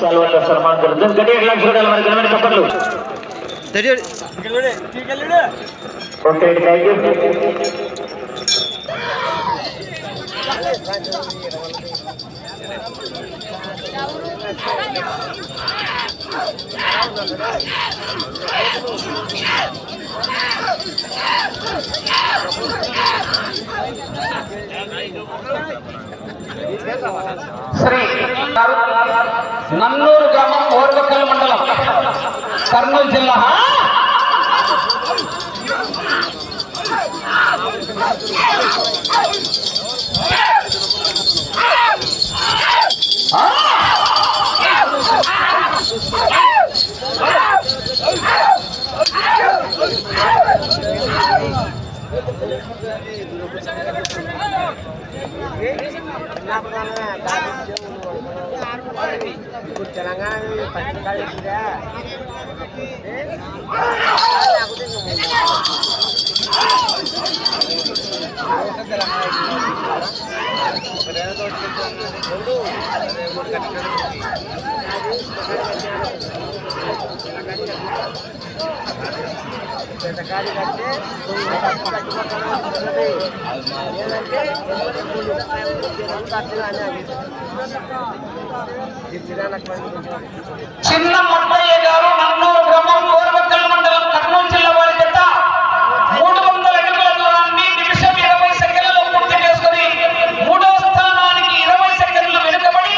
सन्मान करतो गडी 1 लाख जोडायला मार्ग गणपती कपडलो ओके శ్రీ నన్నూరు గ్రామం ఓర్వకల్ మండలం కర్నూలు జిల్లా తెలంగాణ చిన్న మొట్టయ్య గారు నన్నూరు గ్రామం ఓర్వకల్ మండలం కర్నూలు జిల్లా వారి జత 300 అడుగుల దూరాన్ని నిమిషం 20 సెకండ్లలో పూర్తి చేసుకుని 3వ స్థానానికి 20 సెకండ్లు వెనుకబడి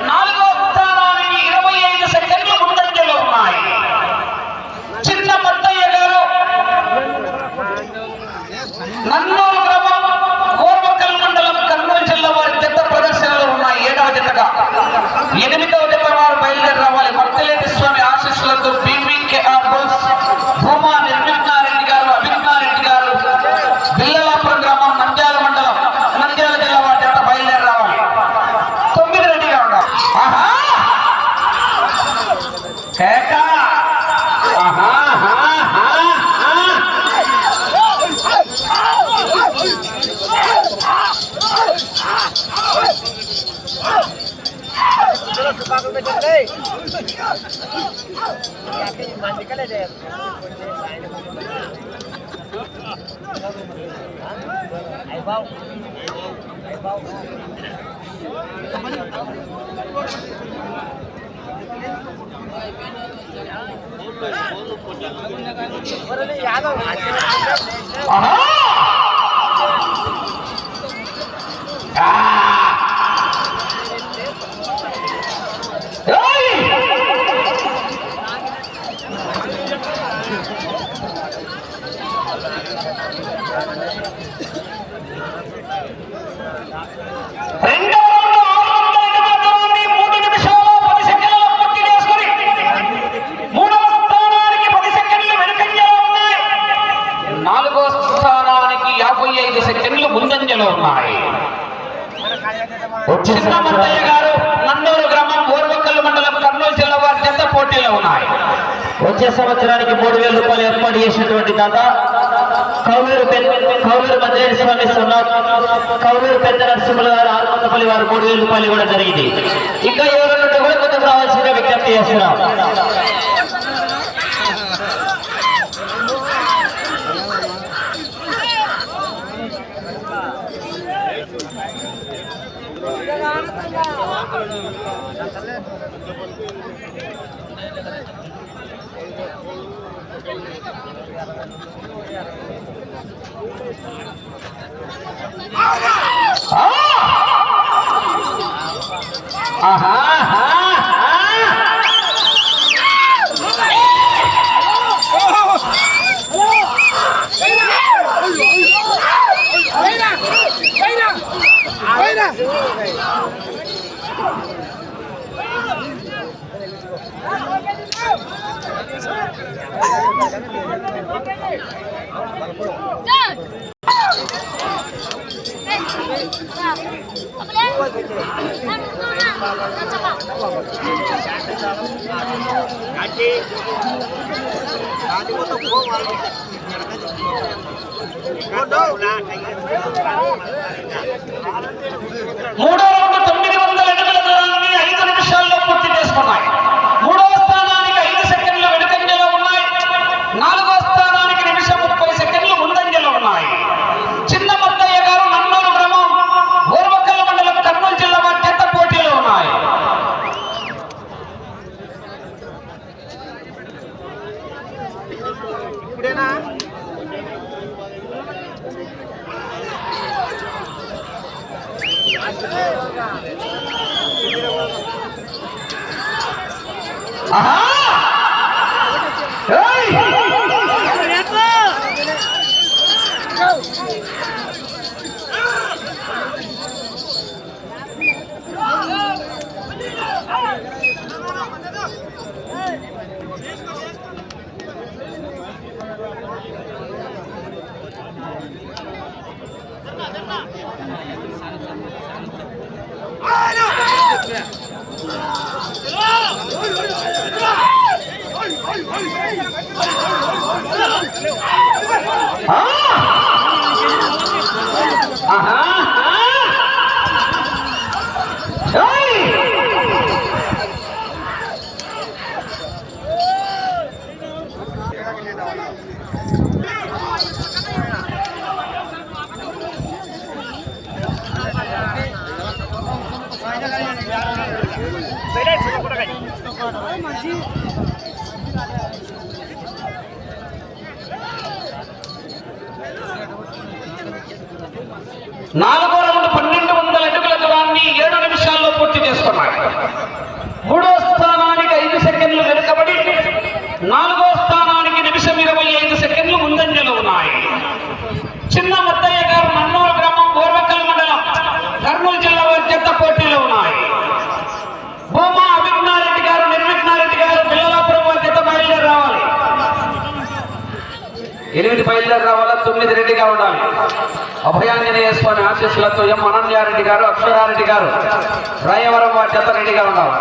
4వ స్థానానికి 25 సెకండ్లు ముందంజలో ఉన్నాయి. చిన్న మొట్టయ్య గారు నన్నూరు గ్రామం ఓర్వకల్ మండలం కర్నూలు జిల్లా వారి జత ప్రదర్శనలో ఉన్నాయి. 7వ జతగా 8వ జత వారు బయలుదేరి రావాలి. మర్తిలేటి స్వామి ఆశీస్సులతో బీబీకేఆర్ బుల్స్ భూమా నిర్విఘ్నారెడ్డి గారు అభిజ్ఞారెడ్డి గారు బిల్లలాపురం గ్రామం నంద్యాల మండలం నంద్యాల జిల్లా వారి జత బయలుదేరి రావాలి. 9 రెడీగా ఉండాలి. ఆహా కేక ఆహా ముందంజలో ఉన్నాయి. చిన్న మొట్టయ్య గారు నన్నూరు గ్రామం ఓర్వకల్ మండలం కర్నూలు జిల్లా వారి జత పోటీలో ఉన్నాయి. వచ్చే సంవత్సరానికి 3000 రూపాయలు ఏర్పాటు చేసినటువంటి దాత కౌలూరు మంజరేశ్వర స్వామి సన్నాథ్ కౌలూరు పెద్ద నరసింహుల గారు ఆరుమందపల్లి వారు 3000 రూపాయలు ఇవ్వడం జరిగింది. ఇంకా ఎవరైనా కూడా కొంచెం రావాల్సిందిగా విజ్ఞప్తి చేస్తున్నాం. మూడో రౌండ్ 900 అడుగుల దూరాన్ని 5 నిమిషాల్లో పూర్తి చేసుకున్నాయి. ఆహా ఏయ్ నాలుగో రౌండ్ 1200 అడుగుల దూరాన్ని 7 నిమిషాల్లో పూర్తి చేసుకున్నాయి. మూడో స్థానానికి 5 సెకండ్లు వెనుకబడి నాలుగో స్థానానికి నిమిషం 25 సెకండ్లు ముందంజలో ఉన్నాయి. చిన్న ముత్తయ్య గారు నన్నూరు గ్రామం ఓర్వకల్ మండలం కర్నూలు జిల్లా వారి జత పోటీలో ఉన్నాయి. భూమా అభిజ్ఞారెడ్డి గారు నిర్విఘ్నారెడ్డి గారు పిల్లలాపురం వారి జత బయలుదేరి రావాలి. 8 బయలుదేరి రావాలా, 9 రెడీగా ఉండాలి. అభయాంజనేయ స్వామి ఆశీస్సులతో ఎం అనన్యారెడ్డి గారు అక్షరారెడ్డి గారు రాయవరం వారి జత రెడీగా ఉండాలి.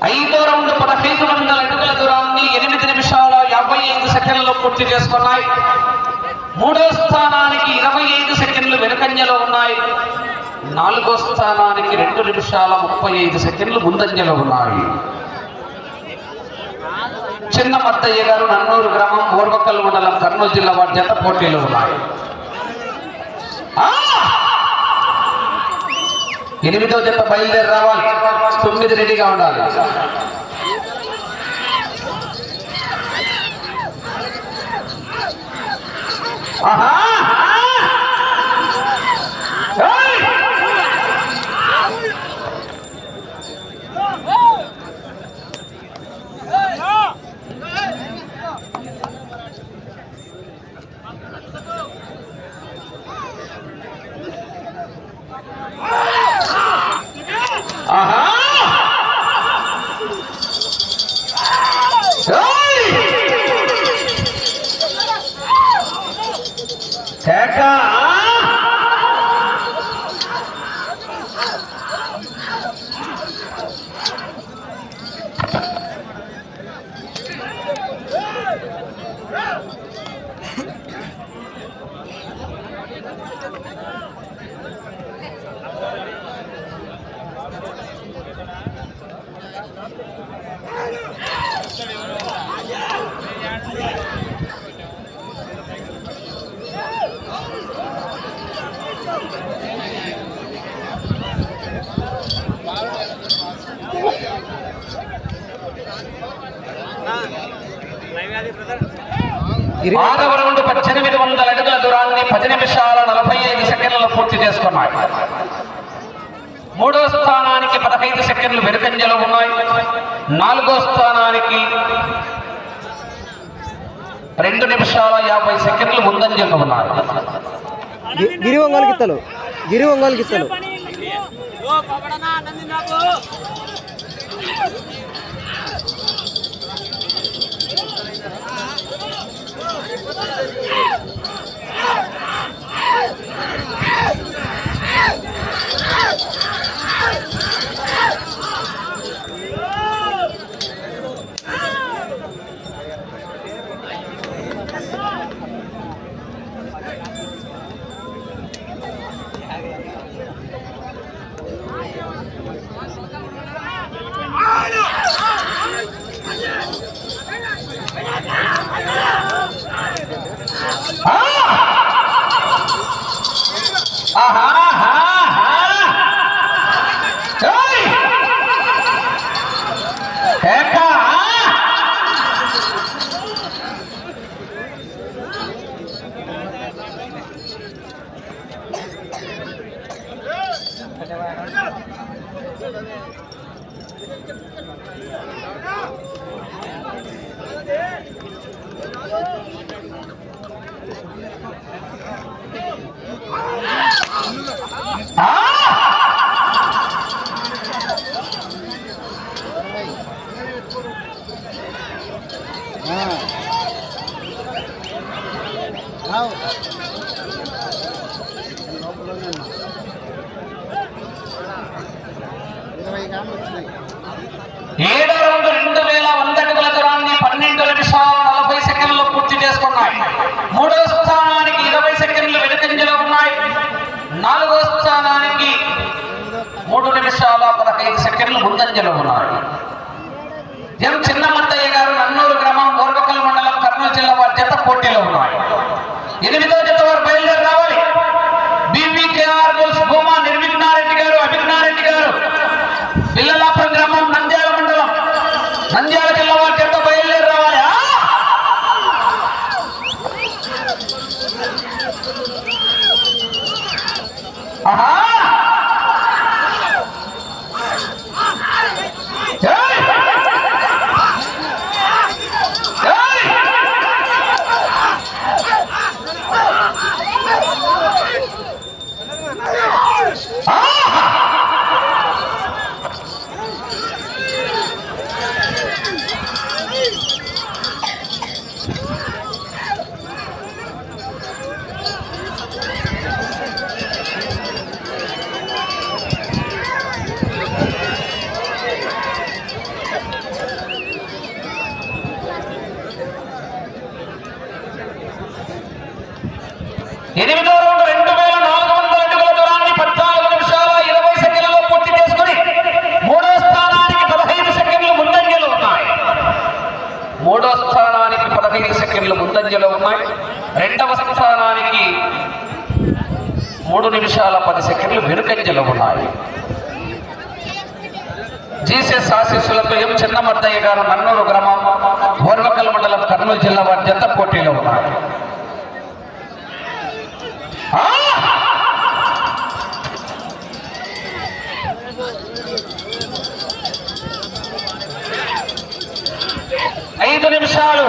ఐదో రౌండ్ 1500 అడుగుల దూరాన్ని 8 నిమిషాల 55 సెకండ్లలో పూర్తి చేసుకున్నాయి. మూడో స్థానానికి 25 సెకండ్లు వెనుకంజలో ఉన్నాయి. నాలుగో స్థానానికి 2 నిమిషాల 35 సెకండ్లు ముందంజలో ఉన్నాయి. చిన్న మత్తయ్య గారు నన్నూరు గ్రామం ఓర్వకల్ మండలం కర్నూలు జిల్లా వారి జత పోటీలో ఉన్నాయి. 8వ జత బయలుదేరి రావాలి, 9 రెడీగా ఉండాలి. ఆహా ఆరవ రౌండ్ 1800 అడుగుల దూరాన్ని 10 నిమిషాల 45 సెకండ్లలో పూర్తి చేసుకున్నాయి. మూడో స్థానానికి 15 సెకండ్లు వెనుకంజలో ఉన్నాయి. నాలుగో స్థానానికి 2 నిమిషాల 50 సెకండ్లు ముందంజలో ఉన్నాయి. గిరి ఒంగోలు గిత్తలు ఏడో రౌండ్ 2100 అడుగుల దూరాన్ని 12 నిమిషాల 40 సెకండ్లలో పూర్తి చేసుకున్నాయి. మూడో స్థానానికి 20 సెకండ్లు వెనుకంజలో ఉన్నాయి. నాలుగో స్థానానికి 3 నిమిషాల 15 సెకండ్లు ముందంజలో ఉన్నాయి. ఎం చిన్నమత్తయ్య గారు నన్నూరు గ్రామం బోర్గకల్ మండలం కర్నూలు జిల్లా వారి జత పోటీలో ఉన్నాయి. 8వ జత వారు బయలుదేరి రావాలి. బీబీకేఆర్ బుల్స్ భూమా నిర్విఘ్నారెడ్డి గారు, అభిజ్ఞారెడ్డి గారు, పిల్లలాపురం గ్రామం నంద్యాల మండలం నంద్యాల జిల్లా వారి జత బయలుదేరి రావాలి. ఆహా ఎనిమిదో రౌండ్ 2400 అడుగుల దూరాన్ని 14 నిమిషాల 20 సెకండ్లలో పూర్తి చేసుకుని మూడో స్థానానికి 15 సెకండ్లు ముందంజలో ఉన్నాయి. రెండవ స్థానానికి 3 నిమిషాల 10 సెకండ్లు వెనుకంజలో ఉన్నాయి. జీసస్ ఆశీస్సులతో ఎం చిన్నమత్తయ్య గారు నన్నూరు గ్రామం బోర్గకల్ మండలం కర్నూలు జిల్లా వారి జత పోటీలో ఉన్నారు. 5 నిమిషాలు.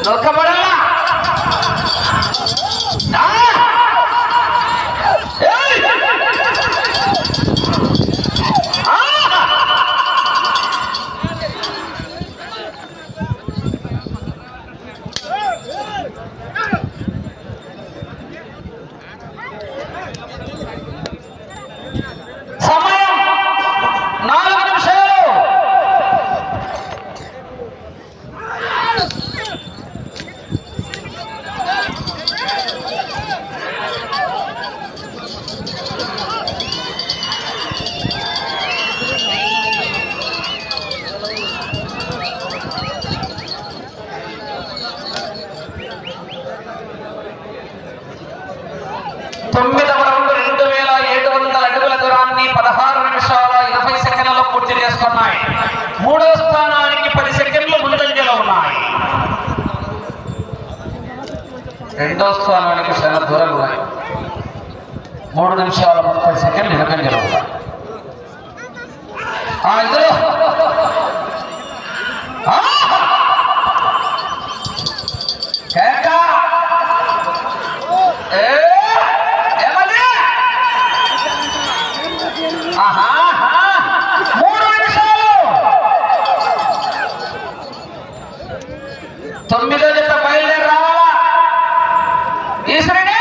నొక్కబడల్లా సమయం 4 నిమిషాలు. తొమ్మిదవ రౌండ్ 2700 అడుగుల దూరాన్ని 16 నిమిషాల 20 సెకండ్లలో పూర్తి చేసుకున్నాయి. మూడో స్థానానికి 10 సెకండ్లు ముందంజలో ఉన్నాయి. రెండో స్థానానికి చాలా దూరం ఉన్నాయి. 3 నిమిషాల 30 సెకండ్లు వెనుకంజలో ఉన్నాయి. ఇందులో 9వ జత బయలుదేరి రావాలా ఈశ్వరుడే.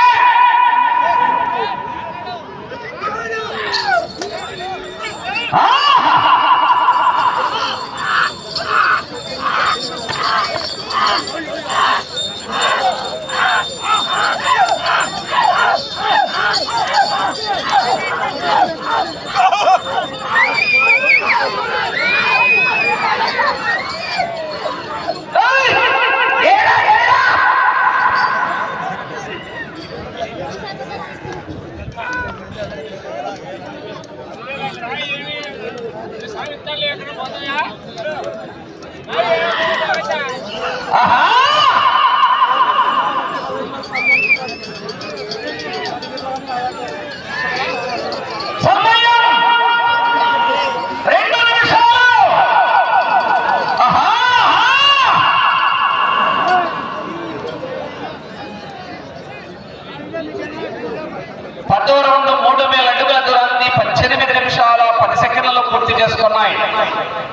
రౌండ్ 3000 అడుగుల దూరాన్ని 18 నిమిషాల 10 సెకండ్లలో పూర్తి చేసుకున్నాయి.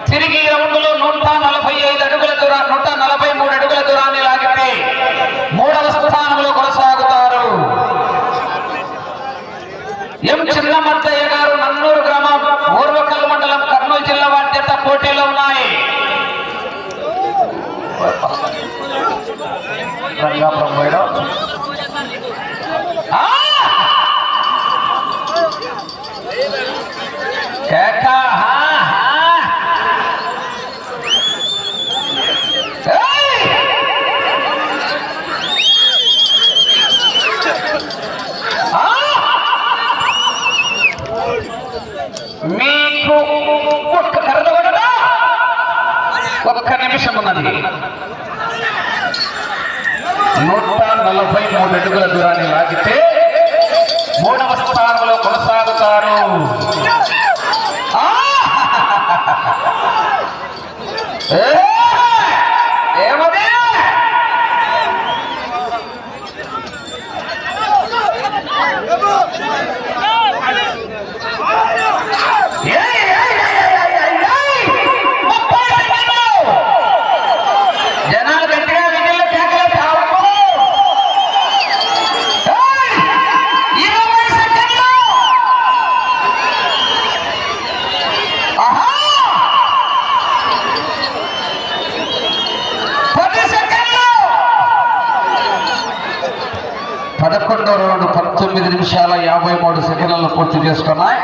తిరిగి ఈ రౌండ్ లో 145 అడుగుల దూరాన్ని 143 అడుగుల దూరాన్ని లాగితే 3వ స్థానంలో కొనసాగుతారు. ఎం చిన్నమద్దయ్య గారు, నన్నూరు గ్రామం, ఓర్వకల్ మండలం, కర్నూలు జిల్లా వారి జత పోటీలో ఉన్నాయి. మీకు ఒక్క కర్ర కొడదా, ఒక్క నిమిషం ఉన్నది. 143 అడుగుల దూరాన్ని లాగితే 3వ స్థానంలో కొనసాగుతారు. ఏమది జనాలు గట్టిగా విజయంలో కేకలే తావు. 20 సెకండ్లు. ఆహా 10 సెకండ్లు. 11వ రౌండ్ 19 నిమిషాల 53 సెకండ్లలో పూర్తి చేసుకున్నాయి.